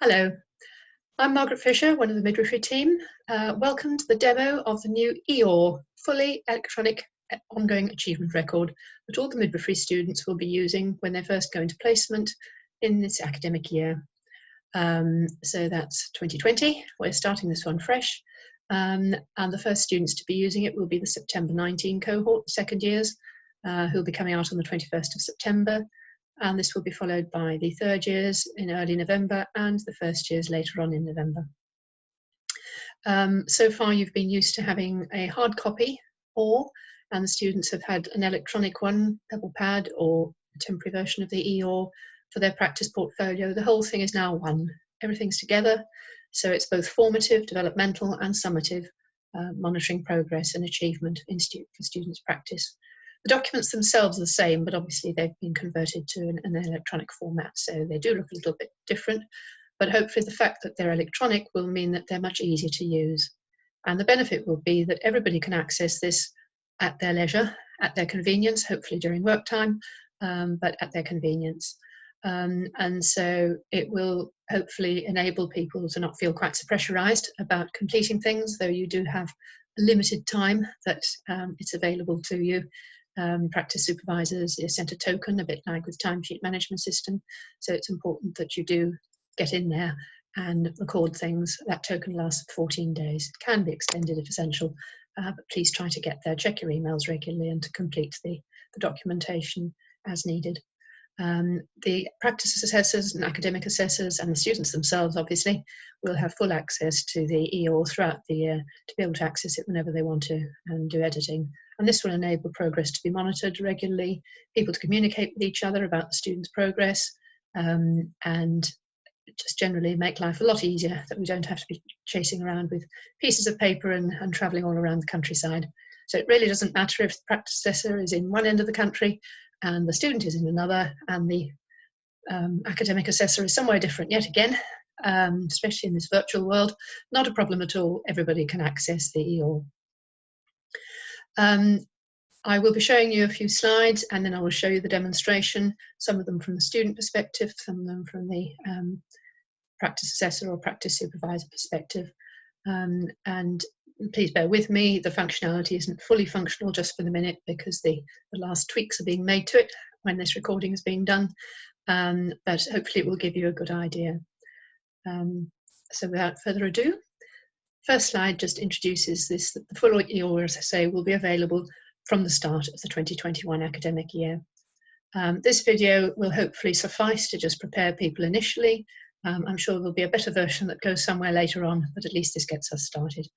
Hello, I'm Margaret Fisher, one of the midwifery team. Welcome to the demo of the new OAR, fully electronic ongoing achievement record that all the midwifery students will be using when they first go into placement in this academic year. So that's 2020, we're starting this one fresh. And the first students to be using it will be the September 19 cohort, second years, who will be coming out on the 21st of September. And this will be followed by the third years in early November and the first years later on in November. So far you've been used to having a hard copy OAR, and the students have had an electronic one, pebble pad or a temporary version of the OAR for their practice portfolio. The whole thing is now one. Everything's together, so it's both formative, developmental and summative, monitoring progress and achievement for students' practice. The documents themselves are the same, but obviously they've been converted to an electronic format, so they do look a little bit different. But hopefully the fact that they're electronic will mean that they're much easier to use. And the benefit will be that everybody can access this at their leisure, at their convenience, hopefully during work time, but at their convenience. And so it will hopefully enable people to not feel quite so pressurized about completing things, though you do have a limited time that it's available to you. Practice supervisors are sent a token, a bit like with timesheet management system, so it's important that you do get in there and record things. That token lasts 14 days. It can be extended if essential, but please try to get there, check your emails regularly and to complete the documentation as needed. The practice assessors and academic assessors and the students themselves obviously will have full access to the OAR throughout the year to be able to access it whenever they want to and do editing. And this will enable progress to be monitored regularly, people to communicate with each other about the students' progress, and just generally make life a lot easier, that we don't have to be chasing around with pieces of paper and travelling all around the countryside. So it really doesn't matter if the practice assessor is in one end of the country and the student is in another, and the academic assessor is somewhere different yet again, especially in this virtual world. Not a problem at all, everybody can access the OAR. I will be showing you a few slides and then I will show you the demonstration, some of them from the student perspective, some of them from the practice assessor or practice supervisor perspective. And please bear with me, the functionality isn't fully functional just for the minute because the last tweaks are being made to it when this recording is being done, but hopefully it will give you a good idea. So without further ado, first slide just introduces this, that the full OAR, as I say, will be available from the start of the 2021 academic year. This video will hopefully suffice to just prepare people initially. I'm sure there'll be a better version that goes somewhere later on, but at least this gets us started.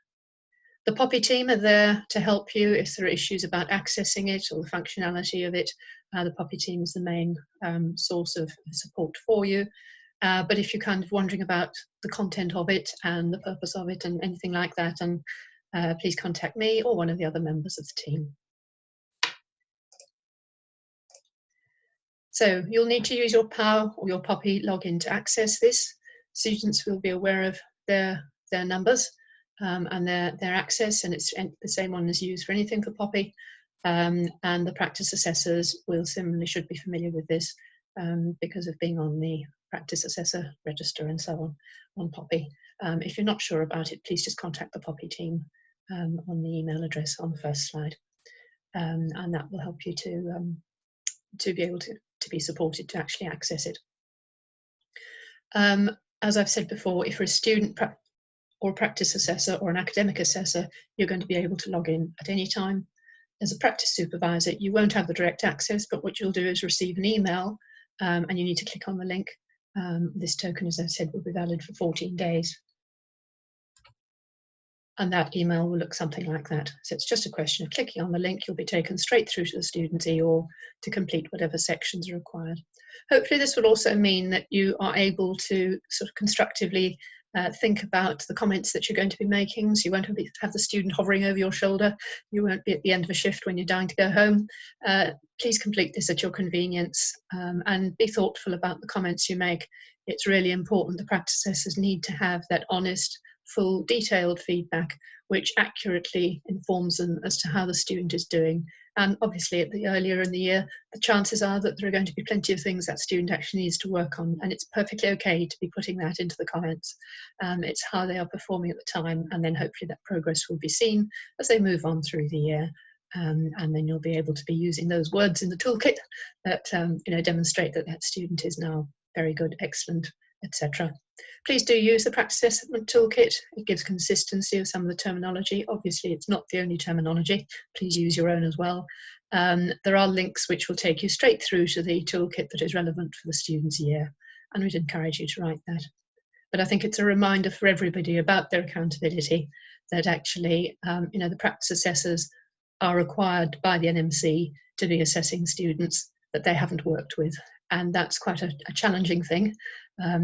The Poppy team are there to help you if there are issues about accessing it or the functionality of it. The Poppy team is the main source of support for you. But if you're kind of wondering about the content of it and the purpose of it and anything like that, and please contact me or one of the other members of the team. So you'll need to use your POW or your Poppy login to access this. Students will be aware of their numbers and their access, and it's the same one as used for anything for Poppy. And the practice assessors will similarly should be familiar with this because of being on the practice assessor register and so on Poppy. If you're not sure about it, please just contact the Poppy team on the email address on the first slide, and that will help you to be able to be supported to actually access it. As I've said before, if you're a student or practice assessor or an academic assessor, you're going to be able to log in at any time. As a practice supervisor, you won't have the direct access, but what you'll do is receive an email and you need to click on the link. This token, as I said, will be valid for 14 days. And that email will look something like that. So it's just a question of clicking on the link. You'll be taken straight through to the student's OAR to complete whatever sections are required. Hopefully this will also mean that you are able to sort of constructively think about the comments that you're going to be making, so you won't have the student hovering over your shoulder. You won't be at the end of a shift when you're dying to go home. Please complete this at your convenience and be thoughtful about the comments you make. It's really important. The practice assessors need to have that honest, full detailed feedback which accurately informs them as to how the student is doing. And obviously at the earlier in the year, the chances are that there are going to be plenty of things that student actually needs to work on, and it's perfectly okay to be putting that into the comments. It's how they are performing at the time, and then hopefully that progress will be seen as they move on through the year. And then you'll be able to be using those words in the toolkit that demonstrate that that student is now very good, excellent, etc. Please do use the practice assessment toolkit. It gives consistency of some of the terminology. Obviously, it's not the only terminology. Please use your own as well. There are links which will take you straight through to the toolkit that is relevant for the student's year, and we'd encourage you to write that. But I think it's a reminder for everybody about their accountability, that actually, the practice assessors are required by the NMC to be assessing students that they haven't worked with. And that's quite a challenging thing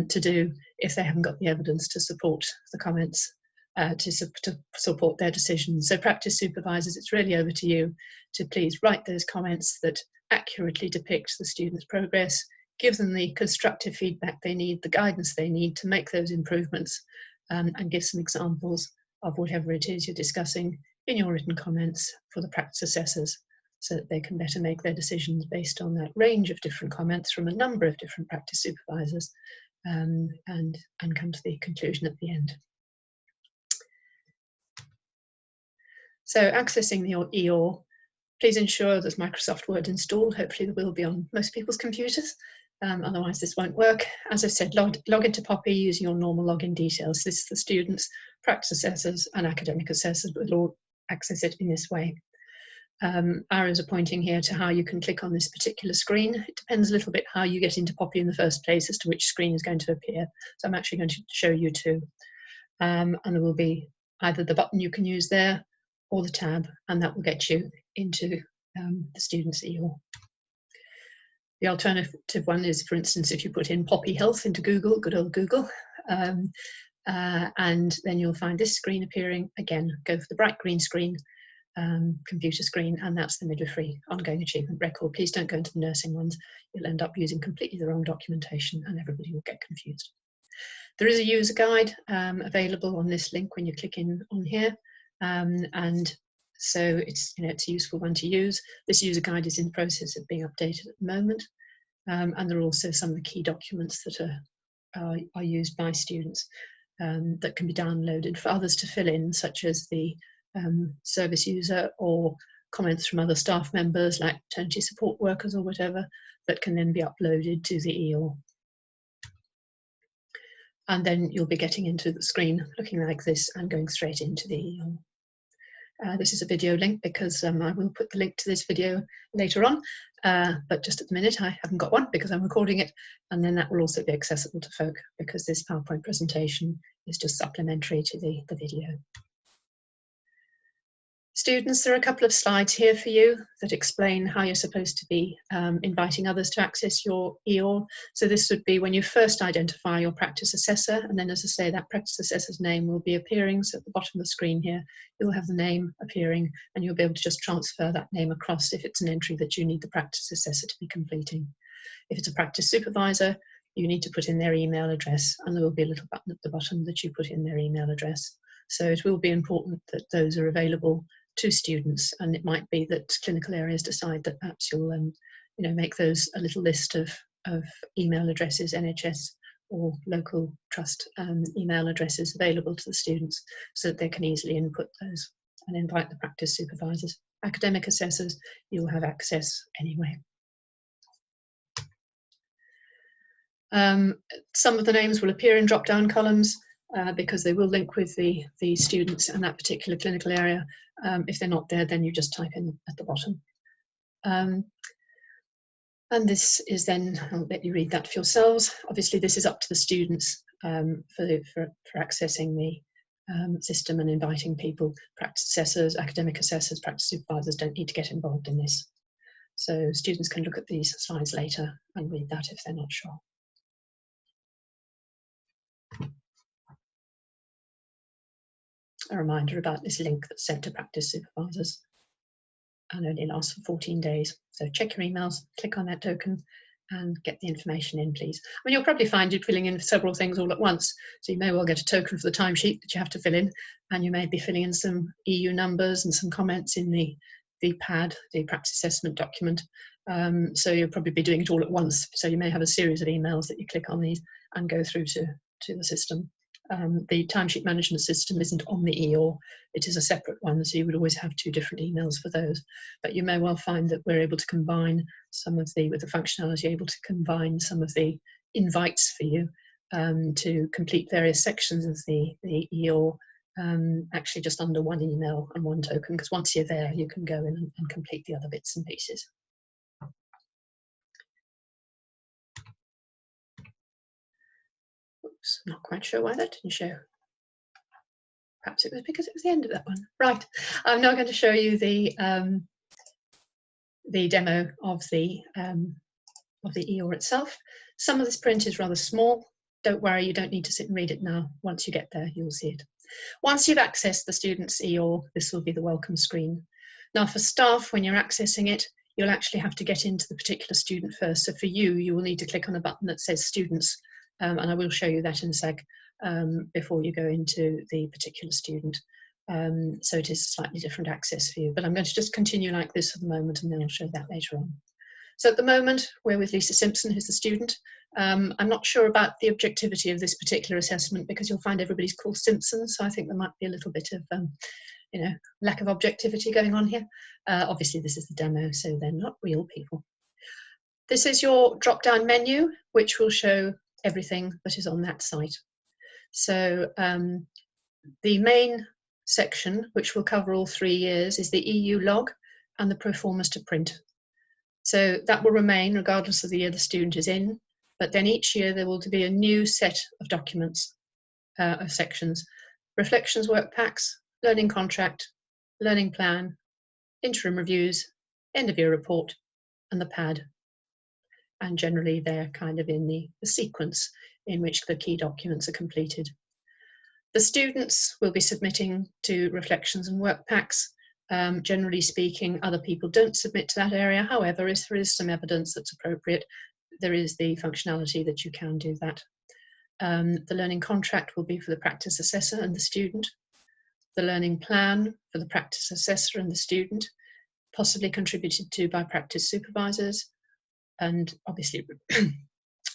to do if they haven't got the evidence to support the comments, to support their decisions. So practice supervisors, it's really over to you to please write those comments that accurately depict the student's progress, give them the constructive feedback they need, the guidance they need to make those improvements, and give some examples of whatever it is you're discussing in your written comments for the practice assessors, so that they can better make their decisions based on that range of different comments from a number of different practice supervisors, and come to the conclusion at the end. So accessing the EOR, please ensure there's Microsoft Word installed. Hopefully there will be on most people's computers. Otherwise this won't work. As I've said, log into Poppy using your normal login details. This is the students, practice assessors and academic assessors will all access it in this way. Arrows are pointing here to how you can click on this particular screen. It depends a little bit how you get into Poppy in the first place as to which screen is going to appear. So I'm actually going to show you two. And there will be either the button you can use there or the tab, and that will get you into the student's EOR. The alternative one is, for instance, if you put in Poppy Health into Google, good old Google, and then you'll find this screen appearing. Again, go for the bright green screen, computer screen, and that's the midwifery ongoing achievement record. Please don't go into the nursing ones. You'll end up using completely the wrong documentation and everybody will get confused. There is a user guide available on this link when you click in on here, and so it's it's a useful one to use. This user guide is in the process of being updated at the moment, and there are also some of the key documents that are used by students that can be downloaded for others to fill in, such as the service user or comments from other staff members like maternity support workers or whatever, that can then be uploaded to the EOR. And then you'll be getting into the screen looking like this and going straight into the EOR. This is a video link because I will put the link to this video later on, but just at the minute I haven't got one because I'm recording it, and then that will also be accessible to folk because this PowerPoint presentation is just supplementary to the video. Students, there are a couple of slides here for you that explain how you're supposed to be inviting others to access your EOR. So this would be when you first identify your practice assessor, and then, as I say, that practice assessor's name will be appearing. So at the bottom of the screen here, you'll have the name appearing, and you'll be able to just transfer that name across if it's an entry that you need the practice assessor to be completing. If it's a practice supervisor, you need to put in their email address, and there will be a little button at the bottom that you put in their email address. So it will be important that those are available to students, and it might be that clinical areas decide that perhaps you'll make those a little list of email addresses, NHS or local trust email addresses available to the students so that they can easily input those and invite the practice supervisors. Academic assessors, you'll have access anyway. Some of the names will appear in drop-down columns because they will link with the students in that particular clinical area. If they're not there, then you just type in at the bottom. And this is then, I'll let you read that for yourselves. Obviously, this is up to the students for accessing the system and inviting people. Practice assessors, academic assessors, practice supervisors don't need to get involved in this. So students can look at these slides later and read that if they're not sure. A reminder about this link that's sent to practice supervisors and only lasts for 14 days. So check your emails, click on that token, and get the information in, please. I mean, you'll probably find you're filling in several things all at once, so you may well get a token for the timesheet that you have to fill in, and you may be filling in some EU numbers and some comments in the PAD, the practice assessment document. So you'll probably be doing it all at once, so you may have a series of emails that you click on these and go through to the system. The timesheet management system isn't on the EOR, it is a separate one, so you would always have two different emails for those. But you may well find that we're able to combine some of the, with the functionality, able to combine some of the invites for you to complete various sections of the EOR, actually just under one email and one token, because once you're there, you can go in and complete the other bits and pieces. Oops, not quite sure why that didn't show. Perhaps it was because it was the end of that one. Right, I'm now going to show you the demo of the EOR itself. Some of this print is rather small. Don't worry, you don't need to sit and read it now. Once you get there, you'll see it. Once you've accessed the student's EOR, this will be the welcome screen. Now for staff, when you're accessing it, you'll actually have to get into the particular student first. So for you, you will need to click on a button that says students, and I will show you that in a sec, before you go into the particular student. So it is slightly different access for you, but I'm going to just continue like this for the moment, and then I'll show that later on. So at the moment, we're with Lisa Simpson, who's the student. I'm not sure about the objectivity of this particular assessment, because you'll find everybody's called Simpson, so I think there might be a little bit of you know, lack of objectivity going on here. Obviously this is the demo, so they're not real people. This is your drop-down menu, which will show everything that is on that site. So the main section, which will cover all 3 years, is the EU log and the proformas to print. So that will remain regardless of the year the student is in, but then each year there will be a new set of documents, of sections: reflections work packs, learning contract, learning plan, interim reviews, end of year report, and the PAD. And generally they're kind of in the sequence in which the key documents are completed. The students will be submitting to reflections and work packs. Generally speaking, other people don't submit to that area. However, if there is some evidence that's appropriate, there is the functionality that you can do that. The learning contract will be for the practice assessor and the student. The learning plan for the practice assessor and the student, possibly contributed to by practice supervisors, and obviously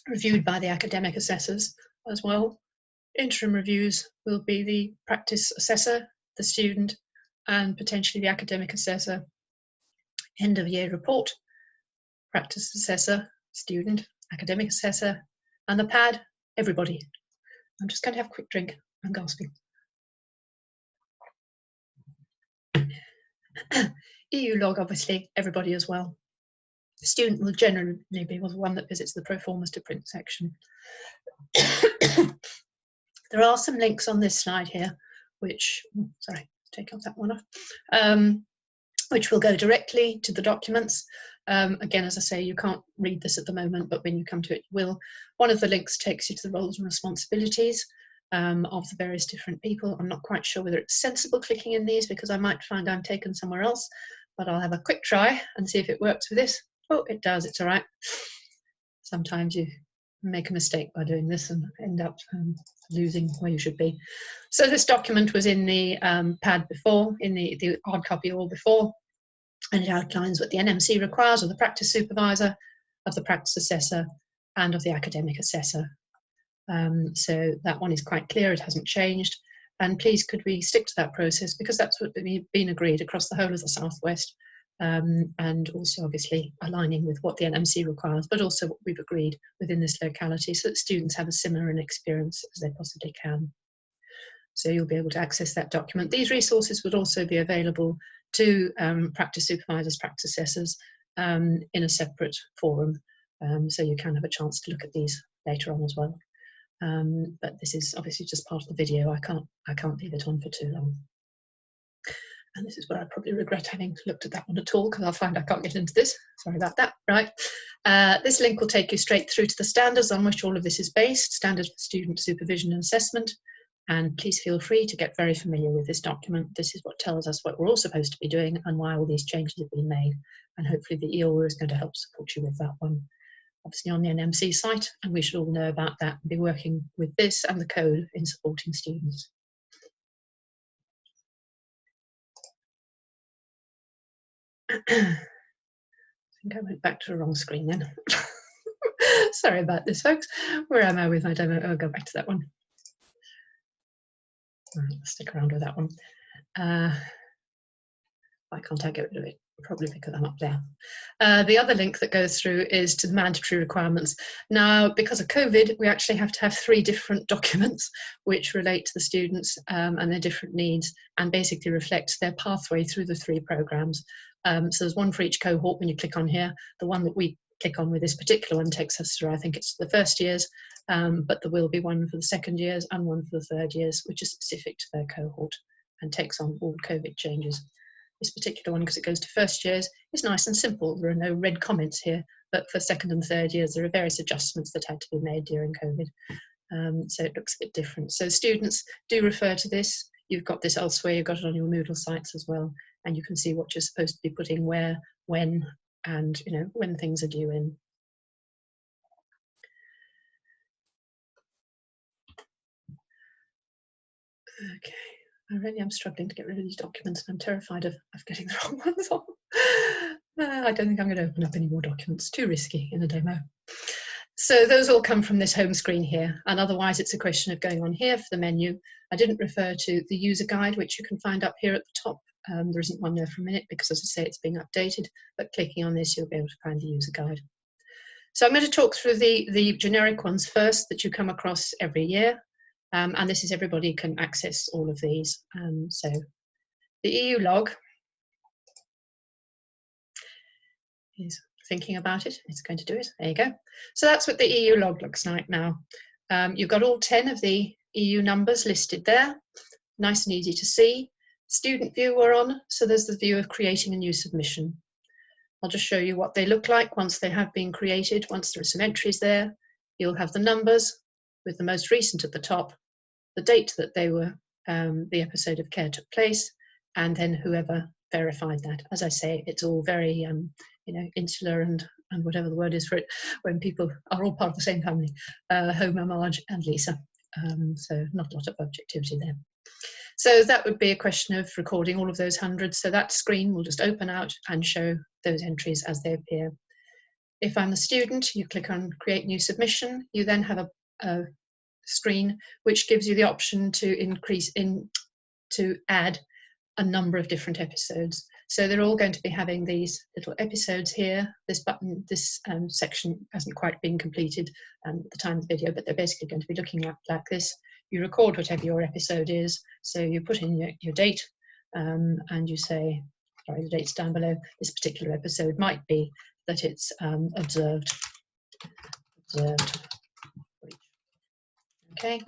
reviewed by the academic assessors as well. Interim reviews will be the practice assessor, the student, and potentially the academic assessor. End of year report, practice assessor, student, academic assessor, and the PAD, everybody. I'm just going to have a quick drink. I'm gasping. EU log, obviously, everybody as well. The student will generally be the one that visits the proformas to print section. There are some links on this slide here, which, sorry, take off that one off, which will go directly to the documents. Again, as I say, you can't read this at the moment, but when you come to it, you will. One of the links takes you to the roles and responsibilities of the various different people. I'm not quite sure whether it's sensible clicking in these, because I might find I'm taken somewhere else, but I'll have a quick try and see if it works with this. Oh, it does, it's all right. Sometimes you make a mistake by doing this and end up losing where you should be. So this document was in the PAD before, in the hard copy all before, and it outlines what the NMC requires of the practice supervisor, of the practice assessor, and of the academic assessor. So that one is quite clear, it hasn't changed, and please could we stick to that process, because that's what been agreed across the whole of the Southwest, and also obviously aligning with what the NMC requires, but also what we've agreed within this locality, so that students have a similar experience as they possibly can. So you'll be able to access that document. These resources would also be available to practice supervisors, practice assessors in a separate forum, so you can have a chance to look at these later on as well. But this is obviously just part of the video. I can't leave it on for too long. And this is where I probably regret having looked at that one at all, because I'll find I can't get into this. Sorry about that. Right. This link will take you straight through to the standards on which all of this is based, standards for student supervision and assessment. And please feel free to get very familiar with this document. This is what tells us what we're all supposed to be doing and why all these changes have been made. And hopefully the EOR is going to help support you with that one. obviously on the NMC site, and we should all know about that and be working with this and the code in supporting students. I think I went back to the wrong screen then. Sorry about this, folks. Where am I with my demo? I'll go back to that one. Right, stick around with that one. Why can't I get rid of it? Probably because I'm up there. The other link that goes through is to the mandatory requirements. Now, because of COVID, we actually have to have 3 different documents which relate to the students and their different needs, and basically reflects their pathway through the 3 programs. So there's one for each cohort when you click on here. The one that we click on with this particular one takes us through, I think it's the first years, but there will be one for the second years and one for the third years, which is specific to their cohort and takes on all COVID changes. This particular one, because it goes to first years, is nice and simple. There are no red comments here, but for second and third years, there are various adjustments that had to be made during COVID. So it looks a bit different. So students do refer to this. You've got this elsewhere, you've got it on your Moodle sites as well, and you can see what you're supposed to be putting where, when, and when things are due in. Okay. I really am struggling to get rid of these documents, and I'm terrified of getting the wrong ones on. I don't think I'm going to open up any more documents. Too risky in a demo. So those all come from this home screen here, and otherwise it's a question of going on here for the menu. I didn't refer to the user guide, which you can find up here at the top. There isn't one there for a minute because, as I say, it's being updated, but clicking on this you'll be able to find the user guide. So I'm going to talk through the generic ones first that you come across every year. And this is everybody can access all of these. So the EU log is thinking about it. It's going to do it. There you go. So that's what the EU log looks like now. You've got all 10 of the EU numbers listed there. Nice and easy to see. Student view we're on. So there's the view of creating a new submission. I'll just show you what they look like once they have been created. Once there are some entries there, you'll have the numbers with the most recent at the top, the date that they were, the episode of care took place, and then whoever verified that. As I say, it's all very, insular and whatever the word is for it, when people are all part of the same family, Homer, Marge, and Lisa. So not a lot of objectivity there. So that would be a question of recording all of those hundreds. So that screen will just open out and show those entries as they appear. If I'm the student, you click on Create New Submission. You then have a screen which gives you the option to add a number of different episodes. So they're all going to be having these little episodes here. This button, this section hasn't quite been completed at the time of the video, but they're basically going to be looking at like this. You record whatever your episode is. So you put in your date and you say, sorry, the date's down below. This particular episode might be that it's observed. Okay.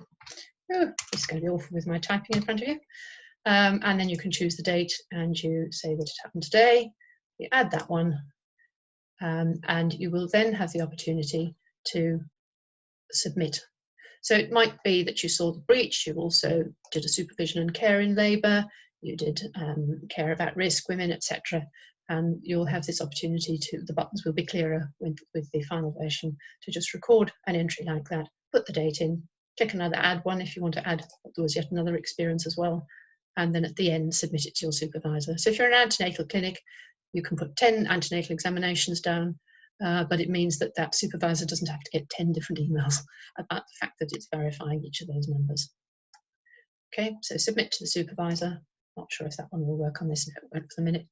Oh, this is going to be awful with my typing in front of you. And then you can choose the date and you say that it happened today. You add that one and you will then have the opportunity to submit. So it might be that you saw the breach, you also did a supervision and care in labour, you did care of at-risk women, etc. And you'll have this opportunity to, the buttons will be clearer with the final version, to just record an entry like that, put the date in, click another add one if you want to add, there was yet another experience as well, and then at the end submit it to your supervisor. So if you're an antenatal clinic, you can put 10 antenatal examinations down, but it means that that supervisor doesn't have to get 10 different emails about the fact that it's verifying each of those numbers. Okay, so submit to the supervisor. Not sure if that one will work on this, if it won't for the minute.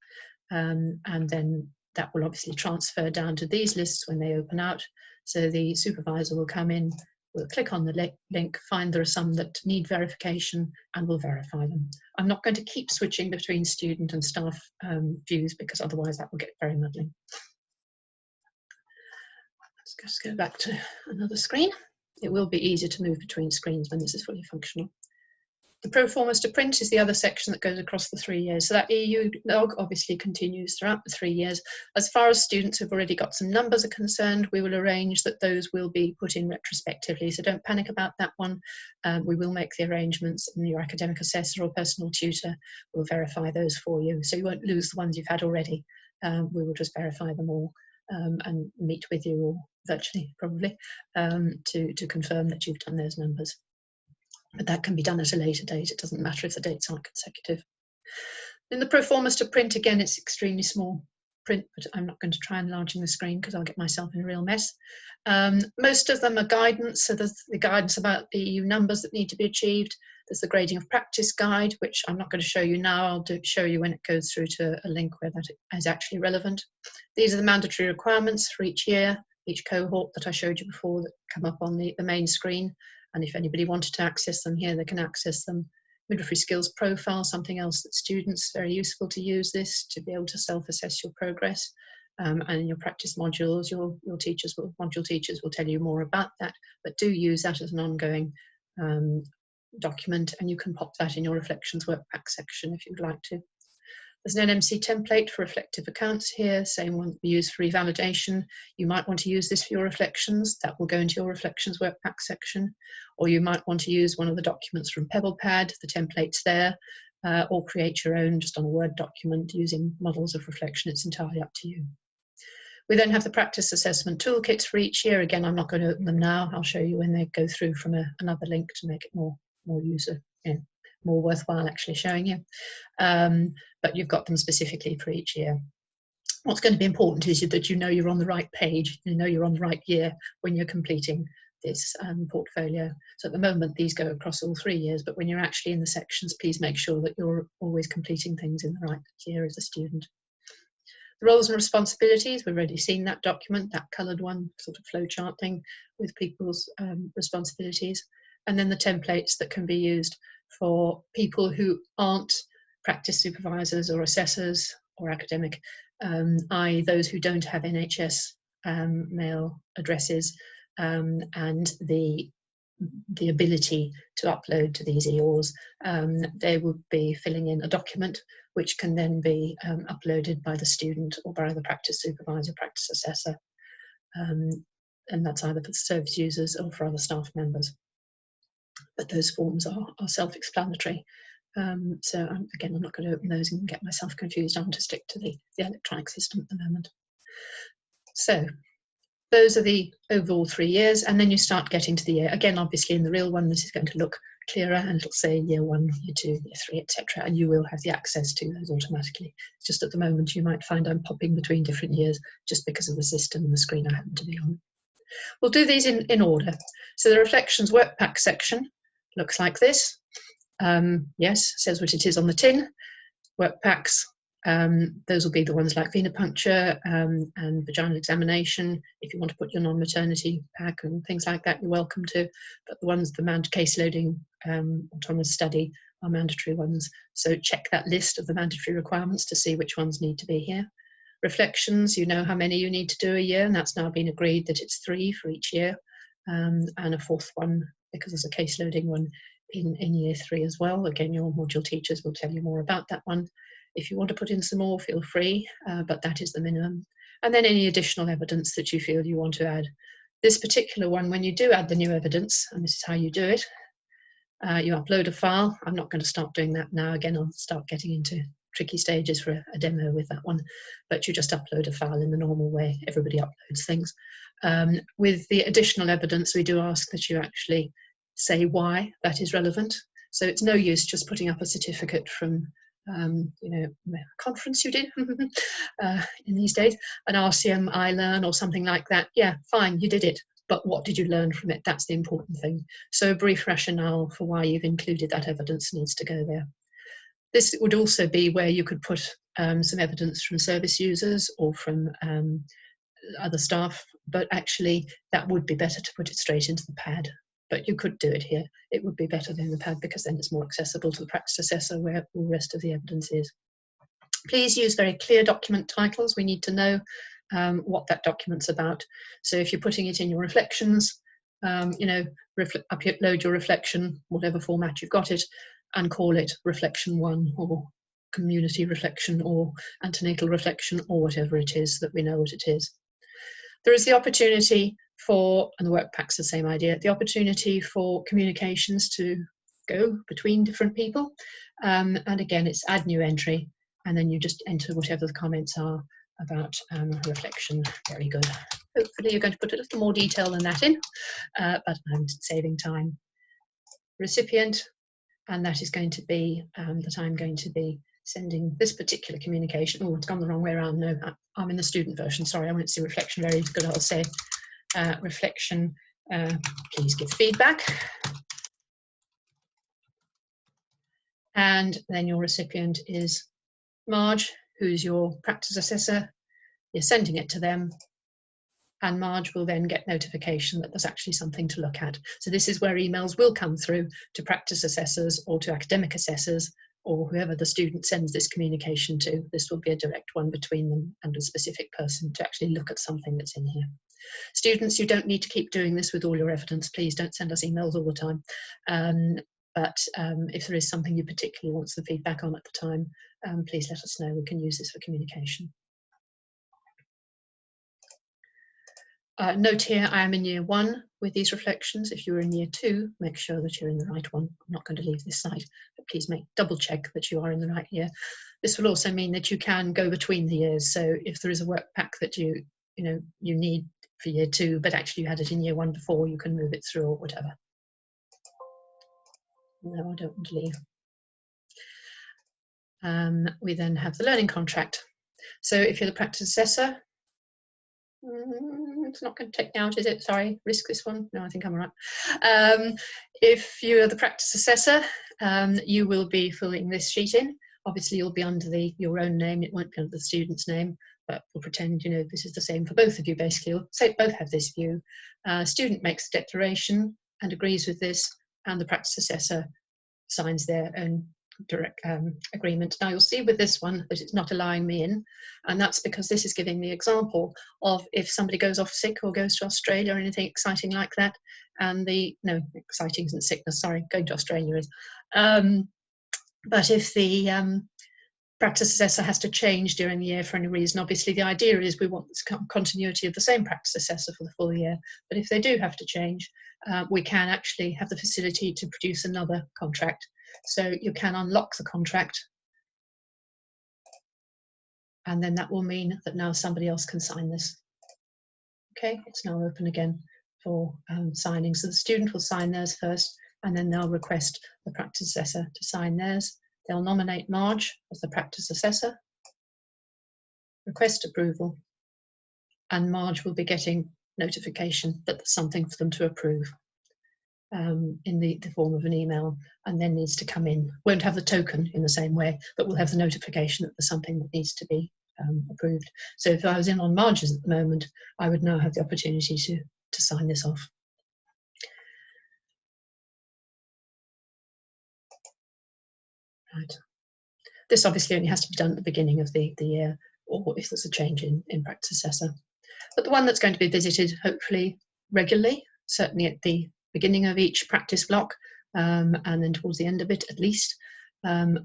And then that will obviously transfer down to these lists when they open out. So the supervisor will come in, will click on the link, find there are some that need verification, and will verify them. I'm not going to keep switching between student and staff views because otherwise that will get very muddling. Let's just go back to another screen. It will be easier to move between screens when this is fully functional. The pro formas to print is the other section that goes across the 3 years. So that EU log obviously continues throughout the 3 years. As far as students who've already got some numbers are concerned, we will arrange that those will be put in retrospectively. So don't panic about that one. We will make the arrangements, and your academic assessor or personal tutor will verify those for you. So you won't lose the ones you've had already. We will just verify them all and meet with you or virtually probably, to confirm that you've done those numbers. But that can be done at a later date. It doesn't matter if the dates aren't consecutive. In the pro formas to print, again, it's extremely small print, but I'm not going to try enlarging the screen because I'll get myself in a real mess. Most of them are guidance, so there's the guidance about the EU numbers that need to be achieved. There's the grading of practice guide, which I'm not going to show you now. I'll show you when it goes through to a link where that is actually relevant. These are the mandatory requirements for each year, each cohort that I showed you before that come up on the main screen. And if anybody wanted to access them here, they can access them. Midwifery skills profile, something else that students, very useful to use this to be able to self-assess your progress. And in your practice modules, your module teachers will tell you more about that, but do use that as an ongoing document, and you can pop that in your reflections work pack section if you'd like to. There's an NMC template for reflective accounts here, same one we use for revalidation. You might want to use this for your reflections. That will go into your reflections work pack section, or you might want to use one of the documents from PebblePad, the template's there, or create your own just on a Word document using models of reflection. It's entirely up to you. We then have the practice assessment toolkits for each year. Again, I'm not going to open them now. I'll show you when they go through from another link to make it more user, more worthwhile actually showing you. But you've got them specifically for each year. What's going to be important is that you know you're on the right page, you know you're on the right year when you're completing this portfolio. So at the moment these go across all 3 years, but when you're actually in the sections, please make sure that you're always completing things in the right year as a student. The roles and responsibilities, we've already seen that document, that coloured one, sort of flowchart thing with people's responsibilities. And then the templates that can be used for people who aren't practice supervisors or assessors or academic, i.e. those who don't have NHS mail addresses and the ability to upload to these EORs. They would be filling in a document which can then be uploaded by the student or by the practice supervisor, practice assessor, and that's either for service users or for other staff members. But those forms are self-explanatory. So again, I'm not going to open those and get myself confused. I want to stick to the electronic system at the moment. So those are the overall 3 years, and then you start getting to the year. Again, obviously in the real one, this is going to look clearer, and it'll say year 1, year 2, year 3, etc. And you will have the access to those automatically. It's just at the moment you might find I'm popping between different years just because of the system and the screen I happen to be on. We'll do these in order. So the reflections work pack section looks like this. Yes, says what it is on the tin. Work packs, those will be the ones like venipuncture and vaginal examination. If you want to put your non-maternity pack and things like that, you're welcome to. But the ones, the case loading autonomous study are mandatory ones. So check that list of the mandatory requirements to see which ones need to be here. Reflections, you know how many you need to do a year, and that's now been agreed that it's 3 for each year, and a 4th one because there's a case loading one in year 3 as well. Again, your module teachers will tell you more about that one. If you want to put in some more, feel free, but that is the minimum. And then any additional evidence that you feel you want to add. This particular one, when you do add the new evidence, and this is how you do it, you upload a file. I'm not going to start doing that now. Again, I'll start getting into tricky stages for a demo with that one, but you just upload a file in the normal way. Everybody uploads things. With the additional evidence, we do ask that you actually say why that is relevant. So it's no use just putting up a certificate from you know, a conference you did in these days, an RCM iLearn or something like that. Yeah, fine, you did it, but what did you learn from it? That's the important thing. So a brief rationale for why you've included that evidence needs to go there. This would also be where you could put some evidence from service users or from other staff, but actually that would be better to put it straight into the pad. But you could do it here. It would be better than the pad because then it's more accessible to the practice assessor where all the rest of the evidence is. Please use very clear document titles. We need to know what that document's about. So if you're putting it in your reflections, you know, upload your reflection, whatever format you've got it, and call it Reflection 1 or Community Reflection or Antenatal Reflection or whatever it is that we know what it is. There is the opportunity for, and the work pack's the same idea, the opportunity for communications to go between different people. And again, it's add new entry, and then you just enter whatever the comments are about reflection. Very good. Hopefully you're going to put a little more detail than that in, but I'm saving time. Recipient, and that is going to be that I'm going to be sending this particular communication. Oh, it's gone the wrong way around. No, I'm in the student version. Sorry, I won't see reflection very good. I'll say reflection, please give feedback. And then your recipient is Marge, who's your practice assessor. You're sending it to them, and Marge will then get notification that there's actually something to look at. So this is where emails will come through to practice assessors or to academic assessors or whoever the student sends this communication to. This will be a direct one between them and a specific person to actually look at something that's in here. Students, you don't need to keep doing this with all your evidence. Please don't send us emails all the time. But if there is something you particularly want some feedback on at the time, please let us know. We can use this for communication. Note here, I am in year 1 with these reflections. If you're in year 2, make sure that you're in the right one. I'm not going to leave this site, but please double check that you are in the right year. This will also mean that you can go between the years. So if there is a work pack that you need for year 2, but actually you had it in year 1 before, you can move it through or whatever. No, I don't want to leave. We then have the learning contract. So if you're the practice assessor, it's not going to take me out, is it? Sorry, risk this one. No, I think I'm all right. If you're the practice assessor, you will be filling this sheet in. Obviously, you'll be under your own name. It won't be under the student's name, but we'll pretend, this is the same for both of you, basically. You'll say both have this view. Student makes a declaration and agrees with this, and the practice assessor signs their own direct agreement. Now you'll see with this one that it's not allowing me in, and that's because this is giving the example of if somebody goes off sick or goes to Australia or anything exciting like that, and no, exciting isn't sickness, sorry, going to Australia is. But if the practice assessor has to change during the year for any reason, obviously the idea is we want this continuity of the same practice assessor for the full year, but if they do have to change, we can actually have the facility to produce another contract. So you can unlock the contract, and then that will mean that now somebody else can sign this. Okay, it's now open again for signing. So the student will sign theirs first, and then they'll request the practice assessor to sign theirs. They'll nominate Marge as the practice assessor, request approval, and Marge will be getting notification that there's something for them to approve in the form of an email, and then needs to come in. Won't have the token in the same way, but we'll have the notification that there's something that needs to be approved. So if I was in on Marge's at the moment, I would now have the opportunity to sign this off. Right. This obviously only has to be done at the beginning of the year, or if there's a change in practice assessor. But the one that's going to be visited hopefully regularly, certainly at the beginning of each practice block, and then towards the end of it at least,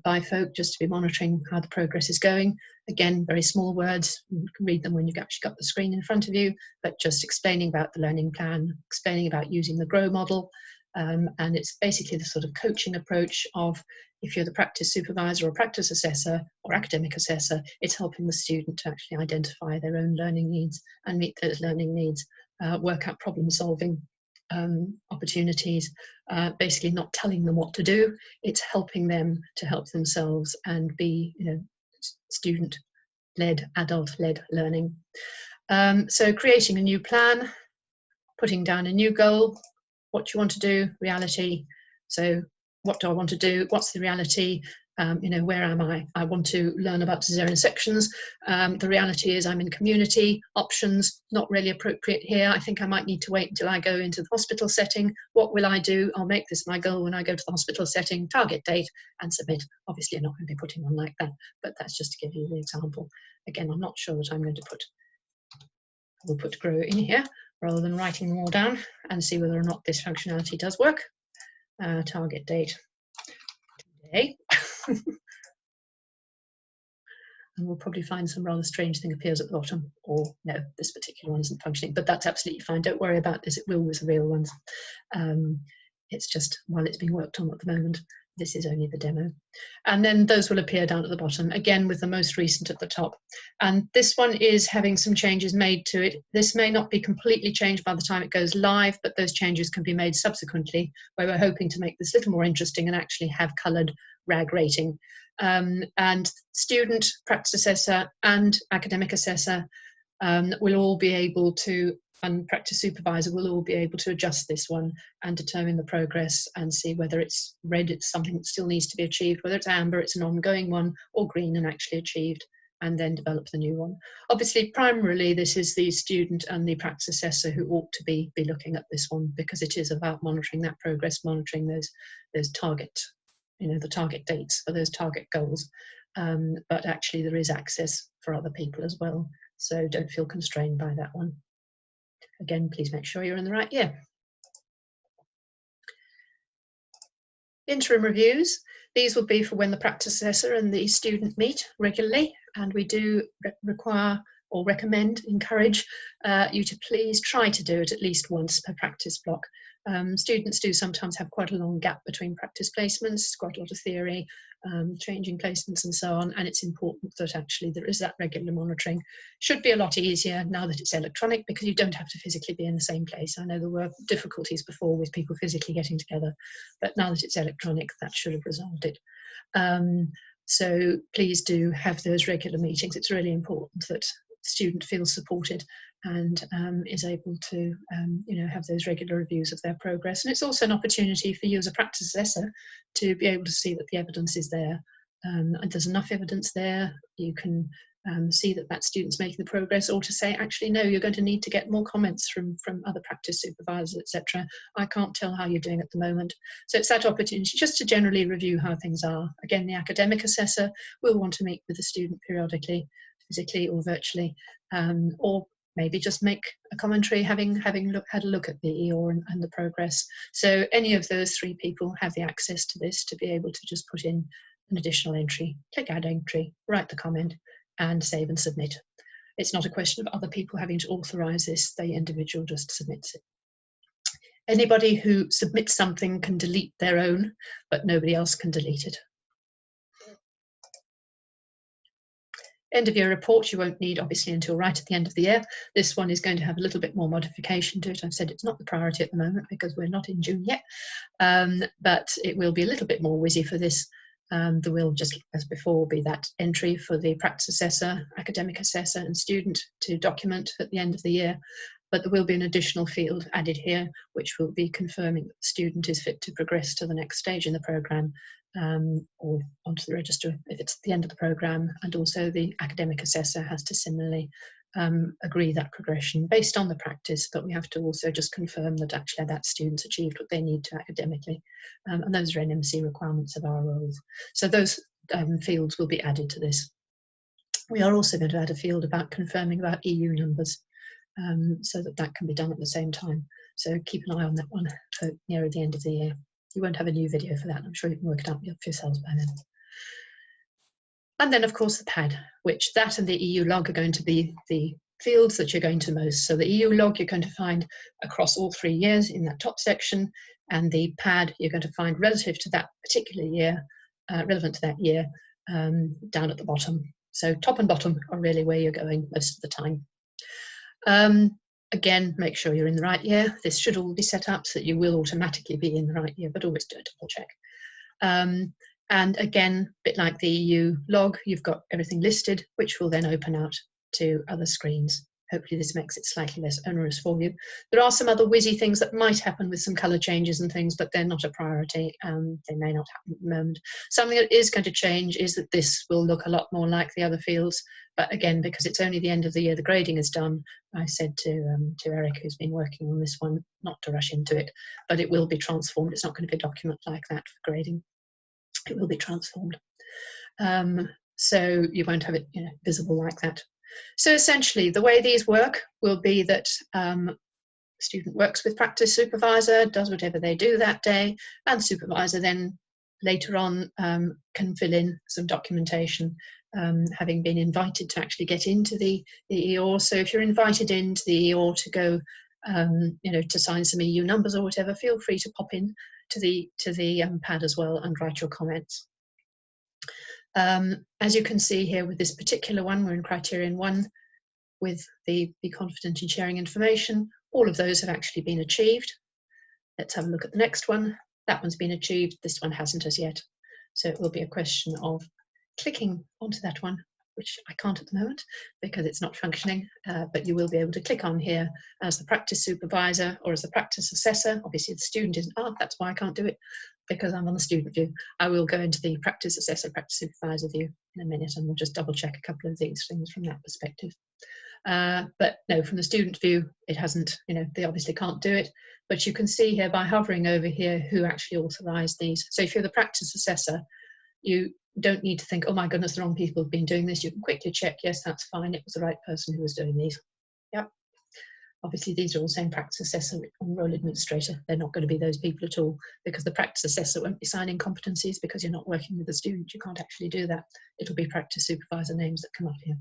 by folk, just to be monitoring how the progress is going. Again, very small words, you can read them when you've actually got the screen in front of you, but just explaining about the learning plan, explaining about using the GROW model, and it's basically the sort of coaching approach of, if you're the practice supervisor or practice assessor or academic assessor, it's helping the student to actually identify their own learning needs and meet those learning needs, work out problem solving opportunities, basically not telling them what to do, it's helping them to help themselves and be, student-led, adult-led learning. So creating a new plan, putting down a new goal, what you want to do, reality. So what do I want to do? What's the reality? Where am I? I want to learn about cesarean sections. The reality is I'm in community. Options, not really appropriate here. I think I might need to wait until I go into the hospital setting. What will I do? I'll make this my goal when I go to the hospital setting, target date, and submit. Obviously, you're not going to be putting one like that, but that's just to give you the example. Again, I'm not sure that I'm going to we'll put GROW in here rather than writing them all down, and see whether or not this functionality does work. Target date today. And we'll probably find some rather strange thing appears at the bottom, or no, this particular one isn't functioning, but that's absolutely fine. Don't worry about this, it will with the real ones. It's just while it's being worked on at the moment. this is only the demo. And then those will appear down at the bottom, again with the most recent at the top. And this one is having some changes made to it. This may not be completely changed by the time it goes live, but those changes can be made subsequently, where we're hoping to make this a little more interesting and actually have coloured RAG rating. And student, practice assessor and academic assessor will all be able to, and practice supervisor will all be able to adjust this one and determine the progress and see whether it's red, it's something that still needs to be achieved, whether it's amber, it's an ongoing one, or green and actually achieved, and then develop the new one. Obviously, primarily, this is the student and the practice assessor who ought to be looking at this one, because it is about monitoring that progress, monitoring those target, the target dates for those target goals. But actually there is access for other people as well. So don't feel constrained by that one. Again, please make sure you're in the right year. Interim reviews. These will be for when the practice assessor and the student meet regularly, and we do require or recommend, encourage you to please try to do it at least once per practice block. Students do sometimes have quite a long gap between practice placements, quite a lot of theory, changing placements and so on, and it's important that actually there is that regular monitoring. Should be a lot easier now that it's electronic, because you don't have to physically be in the same place. I know there were difficulties before with people physically getting together, but now that it's electronic, that should have resolved it. So please do have those regular meetings. It's really important that the student feels supported and is able to have those regular reviews of their progress. And it's also an opportunity for you as a practice assessor to be able to see that the evidence is there, and there's enough evidence there. You can see that that student's making the progress, or to say, actually, no, you're going to need to get more comments from other practice supervisors, etc. I can't tell how you're doing at the moment. So it's that opportunity just to generally review how things are. Again, the academic assessor will want to meet with the student periodically, physically or virtually, or maybe just make a commentary having had a look at the EOR and the progress. So any of those three people have the access to this to be able to just put in an additional entry, click add entry, write the comment, and save and submit. It's not a question of other people having to authorize this, the individual just submits it. Anybody who submits something can delete their own, but nobody else can delete it. End of year report you won't need obviously until right at the end of the year. This one is going to have a little bit more modification to it. I've said it's not the priority at the moment because we're not in June yet, but it will be a little bit more whizzy for this. There will, just as before, be that entry for the practice assessor, academic assessor and student to document at the end of the year. But there will be an additional field added here, which will be confirming that the student is fit to progress to the next stage in the programme, or onto the register if it's the end of the programme. And also the academic assessor has to similarly agree that progression based on the practice, but we have to also just confirm that actually that student's achieved what they need to academically. And those are NMC requirements of our roles. So those fields will be added to this. We are also going to add a field about confirming about EU numbers, so that can be done at the same time. So keep an eye on that one for nearer the end of the year. You won't have a new video for that. I'm sure you can work it out for yourselves by then. And then, of course, the PAD, which that and the EU log are going to be the fields that you're going to most. So the EU log you're going to find across all 3 years in that top section, and the PAD you're going to find relative to that particular year, relevant to that year, down at the bottom. So top and bottom are really where you're going most of the time. Again, make sure you're in the right year. This should all be set up so that you will automatically be in the right year, but always do a double check. And again, a bit like the EU log, you've got everything listed, which will then open out to other screens. Hopefully this makes it slightly less onerous for you. There are some other whizzy things that might happen with some colour changes and things, but they're not a priority. They may not happen at the moment. Something that is going to change is that this will look a lot more like the other fields. But again, because it's only the end of the year, the grading is done. I said to Eric, who's been working on this one, not to rush into it, but it will be transformed. It's not going to be a document like that for grading. It will be transformed. So you won't have it visible like that. So essentially, the way these work will be that student works with practice supervisor, does whatever they do that day, and supervisor then later on can fill in some documentation, having been invited to actually get into the EOR. So if you're invited into the EOR to go you know, to sign some EU numbers or whatever, feel free to pop in to the pad as well and write your comments. As you can see here with this particular one, we're in criterion 1 with the be confident in sharing information. All of those have actually been achieved. Let's have a look at the next one. That one's been achieved, this one hasn't as yet. So it will be a question of clicking onto that one, which I can't at the moment because it's not functioning, but you will be able to click on here as the practice supervisor or as the practice assessor. Obviously the student isn't, that's why I can't do it, because I'm on the student view. I will go into the practice assessor, practice supervisor view in a minute, and we'll just double check a couple of these things from that perspective. But no, from the student view, it hasn't, you know, they obviously can't do it, but you can see here by hovering over here who actually authorised these. So if you're the practice assessor, you don't need to think, oh my goodness, the wrong people have been doing this. You can quickly check, yes, that's fine, it was the right person who was doing these. Yep. Obviously, these are all saying practice assessor and role administrator. They're not going to be those people at all, because the practice assessor won't be signing competencies because you're not working with the student. You can't actually do that. It'll be practice supervisor names that come up here.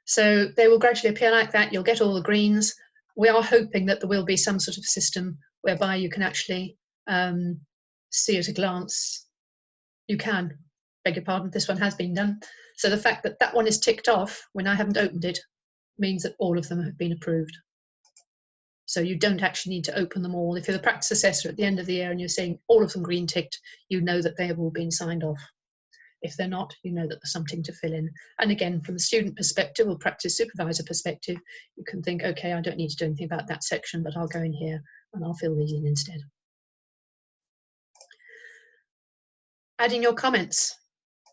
So they will gradually appear like that. You'll get all the greens. We are hoping that there will be some sort of system whereby you can actually see at a glance. You can, beg your pardon, this one has been done. So the fact that that one is ticked off when I haven't opened it means that all of them have been approved. So you don't actually need to open them all. If you're the practice assessor at the end of the year and you're seeing all of them green ticked, you know that they have all been signed off. If they're not, you know that there's something to fill in. And again, from the student perspective or practice supervisor perspective, you can think, okay, I don't need to do anything about that section, but I'll go in here and I'll fill these in instead. Adding your comments,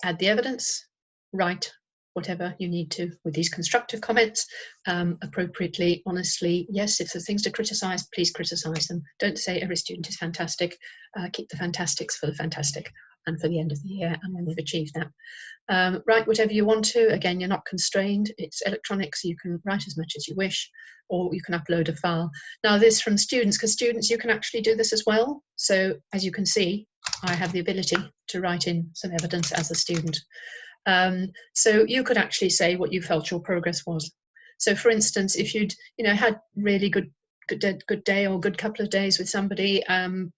add the evidence, write whatever you need to with these constructive comments, appropriately, honestly. Yes, if there's things to criticise, please criticise them. Don't say every student is fantastic. Keep the fantastics for the fantastic and for the end of the year and when they've achieved that. Write whatever you want to. Again, you're not constrained. It's electronic, so you can write as much as you wish, or you can upload a file. Now this from students, because students, you can actually do this as well. So as you can see, I have the ability to write in some evidence as a student. So you could actually say what you felt your progress was. So for instance, if you'd had really good day or good couple of days with somebody,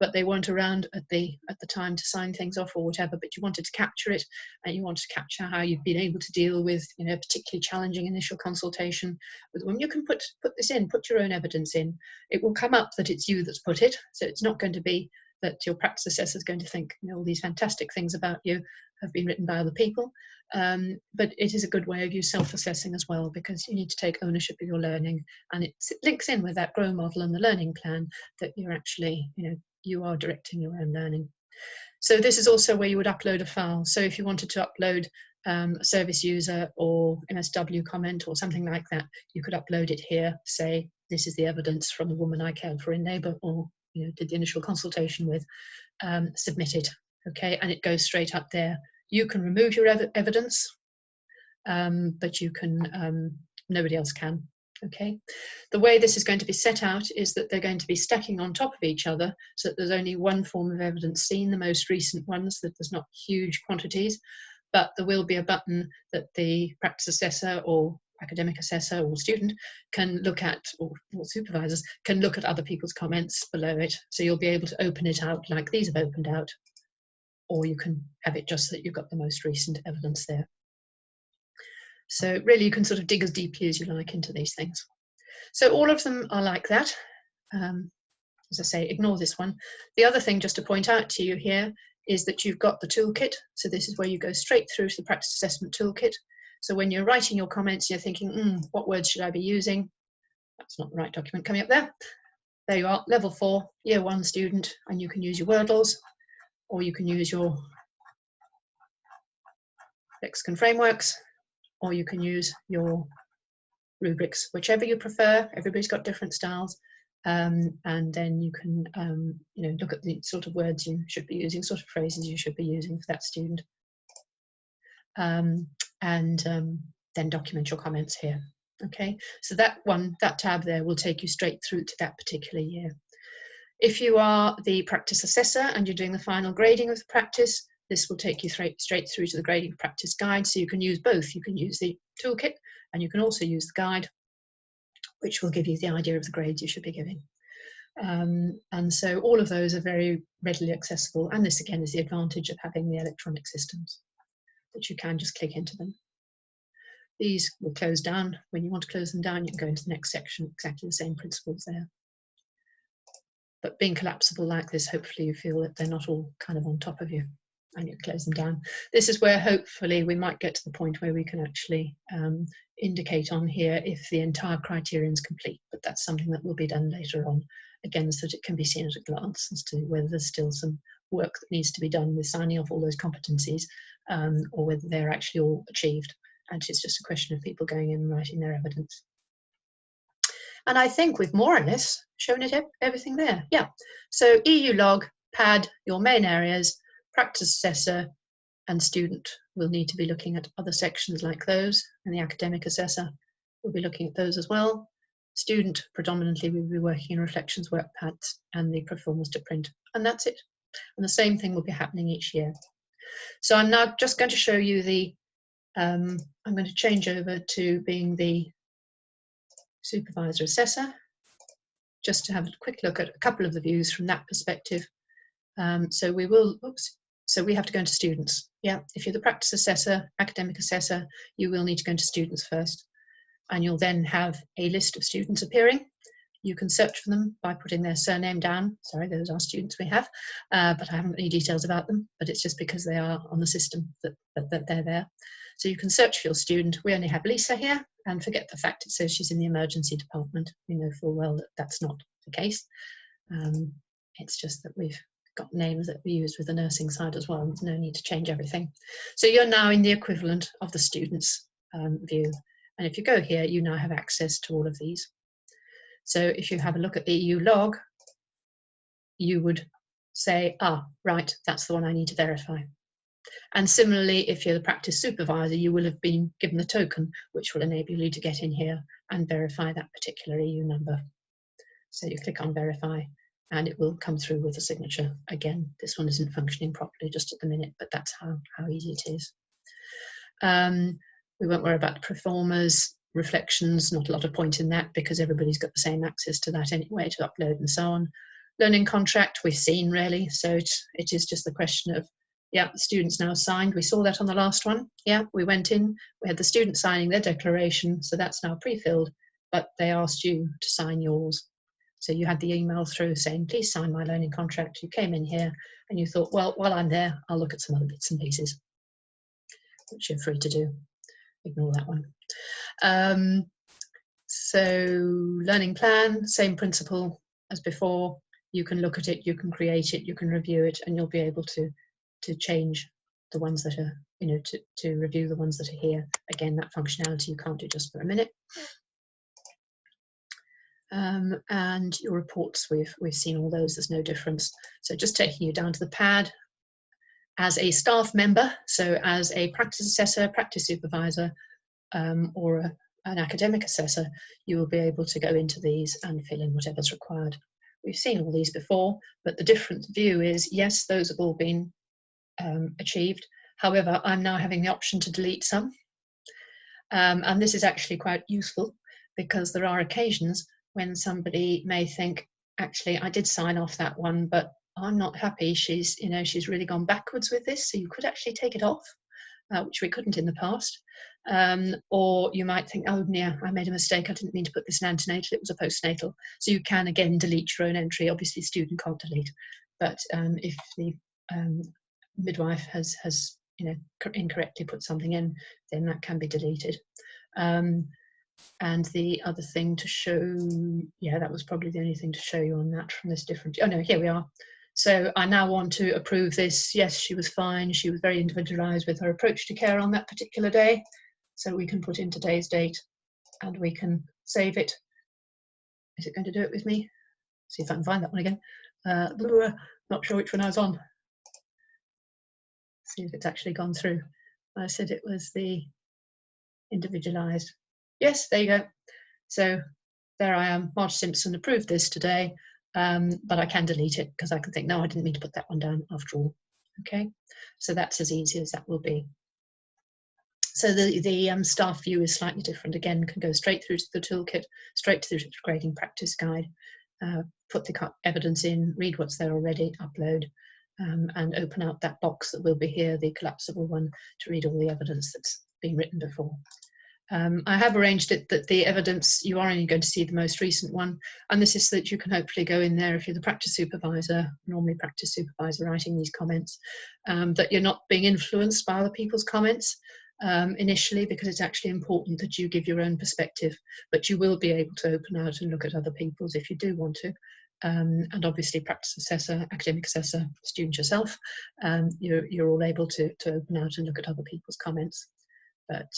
but they weren't around at the time to sign things off or whatever, but you wanted to capture it and you wanted to capture how you've been able to deal with a particularly challenging initial consultation with them, you can put this in, put your own evidence in. It will come up that it's you that's put it, so it's not going to be that your practice assessor is going to think all these fantastic things about you have been written by other people, but it is a good way of you self-assessing as well, because you need to take ownership of your learning, and it links in with that GROW model and the learning plan that you're actually, you are directing your own learning. So this is also where you would upload a file. So if you wanted to upload a service user or MSW comment or something like that, you could upload it here, say this is the evidence from the woman I cared for in Neighbour or did the initial consultation with, submit it, okay, and it goes straight up there. You can remove your evidence, but you can, nobody else can, okay. The way this is going to be set out is that they're going to be stacking on top of each other so that there's only one form of evidence seen, the most recent ones, that there's not huge quantities, but there will be a button that the practice assessor or academic assessor or student can look at, or supervisors can look at other people's comments below it. So you'll be able to open it out like these have opened out, or you can have it just that you've got the most recent evidence there. So really you can sort of dig as deeply as you like into these things. So all of them are like that. As I say, ignore this one. The other thing just to point out to you here is that you've got the toolkit. So this is where you go straight through to the practice assessment toolkit. So when you're writing your comments, you're thinking, what words should I be using? That's not the right document coming up there. There you are, level 4, year 1 student, and you can use your Wordles, or you can use your lexicon frameworks, or you can use your rubrics, whichever you prefer. Everybody's got different styles. And then you can look at the sort of words you should be using, sort of phrases you should be using for that student. Then document your comments here. Okay, so that tab there will take you straight through to that particular year. If you are the practice assessor and you're doing the final grading of the practice, this will take you straight through to the grading practice guide. So you can use both. You can use the toolkit And you can also use the guide, which will give you the idea of the grades you should be giving. And so all of those are very readily accessible. And this again is the advantage of having the electronic systems, that you can just click into them. These will close down. When you want to close them down, you can go into the next section, exactly the same principles there. But being collapsible like this, hopefully you feel that they're not all kind of on top of you and you close them down. This is where hopefully we might get to the point where we can actually indicate on here if the entire criterion is complete, but that's something that will be done later on, again, so that it can be seen at a glance as to whether there's still some work that needs to be done with signing off all those competencies, or whether they're actually all achieved. And it's just a question of people going in and writing their evidence. And I think we've more or less shown it everything there. Yeah. So EU log, PAD, your main areas, practice assessor and student will need to be looking at other sections like those, and the academic assessor will be looking at those as well. Student, predominantly, we will be working in reflections work pads and the performance to print, and that's it. And the same thing will be happening each year. So I'm now just going to show you the, I'm going to change over to being the supervisor assessor, just to have a quick look at a couple of the views from that perspective. So we will, so we have to go into students. Yeah, if you're the practice assessor, academic assessor, you will need to go into students first. And you'll then have a list of students appearing. You can search for them by putting their surname down. Sorry, those are students we have, but I haven't got any details about them, but it's just because they are on the system that they're there. So you can search for your student. We only have Lisa here, and forget the fact it says she's in the emergency department. We know full well that that's not the case. It's just that we've got names that we use with the nursing side as well. There's no need to change everything. So you're now in the equivalent of the students view. And if you go here, you now have access to all of these. So if you have a look at the EU log, you would say, ah, right, that's the one I need to verify. And similarly, if you're the practice supervisor, you will have been given the token, which will enable you to get in here and verify that particular EU number. So you click on verify and it will come through with a signature. Again, this one isn't functioning properly just at the minute, but that's how easy it is. We won't worry about the performers, reflections, not a lot of point in that because everybody's got the same access to that anyway to upload and so on. Learning contract we've seen really, so it is just the question of, yeah, the students now signed. We saw that on the last one. Yeah, we went in, we had the student signing their declaration, so that's now pre-filled, but they asked you to sign yours. So you had the email through saying, please sign my learning contract. You came in here and you thought, well, while I'm there, I'll look at some other bits and pieces, which you're free to do. Ignore that one. So learning plan, same principle as before. You can look at it, you can create it, you can review it, and you'll be able to change the ones that are, you know, to review the ones that are here. Again, that functionality you can't do just for a minute. And your reports, we've seen all those, there's no difference. So just taking you down to the pad. As a staff member, so as a practice assessor, practice supervisor, or an academic assessor, you will be able to go into these and fill in whatever's required. We've seen all these before, but the different view is, yes, those have all been achieved. However, I'm now having the option to delete some. And this is actually quite useful because there are occasions when somebody may think, actually, I did sign off that one, but I'm not happy. She's really gone backwards with this. So you could actually take it off, which we couldn't in the past. Or you might think, oh, yeah, I made a mistake. I didn't mean to put this in antenatal. It was a postnatal. So you can, again, delete your own entry. Obviously, student can't delete. But if the midwife has incorrectly put something in, then that can be deleted. And the other thing to show, yeah, that was probably the only thing to show you on that from this different, oh no, here we are. So I now want to approve this. Yes, she was fine. She was very individualized with her approach to care on that particular day. So we can put in today's date and we can save it. Is it going to do it with me? See if I can find that one again. Not sure which one I was on. See if it's actually gone through. I said it was the individualized. Yes, there you go. So there I am. Marge Simpson approved this today, but I can delete it because I can think, no, I didn't mean to put that one down after all. Okay, so that's as easy as that will be. So the staff view is slightly different. Again, can go straight through to the toolkit, straight through to the grading practice guide, put the evidence in, read what's there already, upload, and open out that box that will be here, the collapsible one, to read all the evidence that's been written before. I have arranged it that the evidence, you are only going to see the most recent one, and this is so that you can hopefully go in there if you're the practice supervisor, normally practice supervisor writing these comments, that you're not being influenced by other people's comments initially, because it's actually important that you give your own perspective, but you will be able to open out and look at other people's if you do want to. And obviously practice assessor, academic assessor, student yourself, you're all able to open out and look at other people's comments. But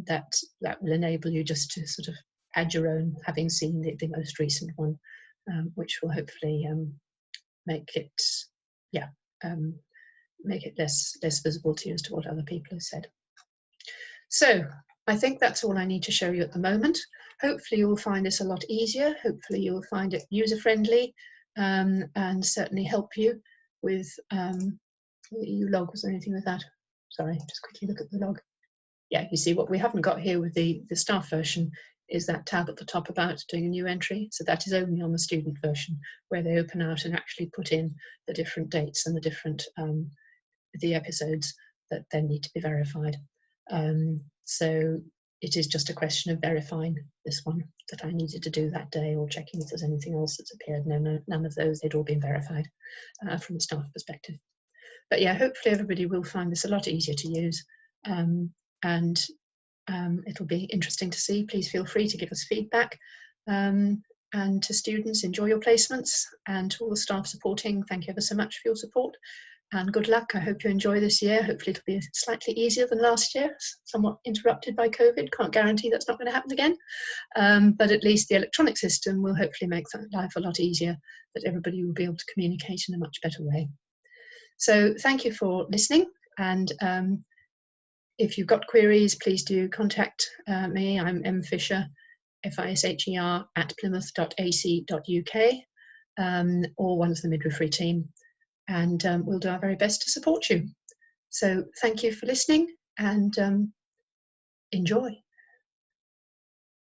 that will enable you just to sort of add your own, having seen the most recent one, which will hopefully make it less visible to you as to what other people have said. So I think that's all I need to show you at the moment. Hopefully you'll find this a lot easier. Hopefully you'll find it user-friendly, and certainly help you with the EU log. Was there anything with that? Sorry, just quickly look at the log. Yeah, you see what we haven't got here with the staff version is that tab at the top about doing a new entry. So that is only on the student version, where they open out and actually put in the different dates and the different the episodes that then need to be verified. So it is just a question of verifying this one that I needed to do that day, or checking if there's anything else that's appeared. None of those, they'd all been verified from a staff perspective. But yeah, hopefully everybody will find this a lot easier to use. And it'll be interesting to see. Please feel free to give us feedback. And to students, enjoy your placements, and to all the staff supporting, thank you ever so much for your support, and good luck. I hope you enjoy this year. Hopefully it'll be slightly easier than last year, somewhat interrupted by COVID. Can't guarantee that's not going to happen again, but at least the electronic system will hopefully make life a lot easier, that everybody will be able to communicate in a much better way. So thank you for listening, and if you've got queries, please do contact me. I'm M. Fisher, FISHER, @plymouth.ac.uk, or one of the midwifery team, and we'll do our very best to support you. So thank you for listening, and enjoy.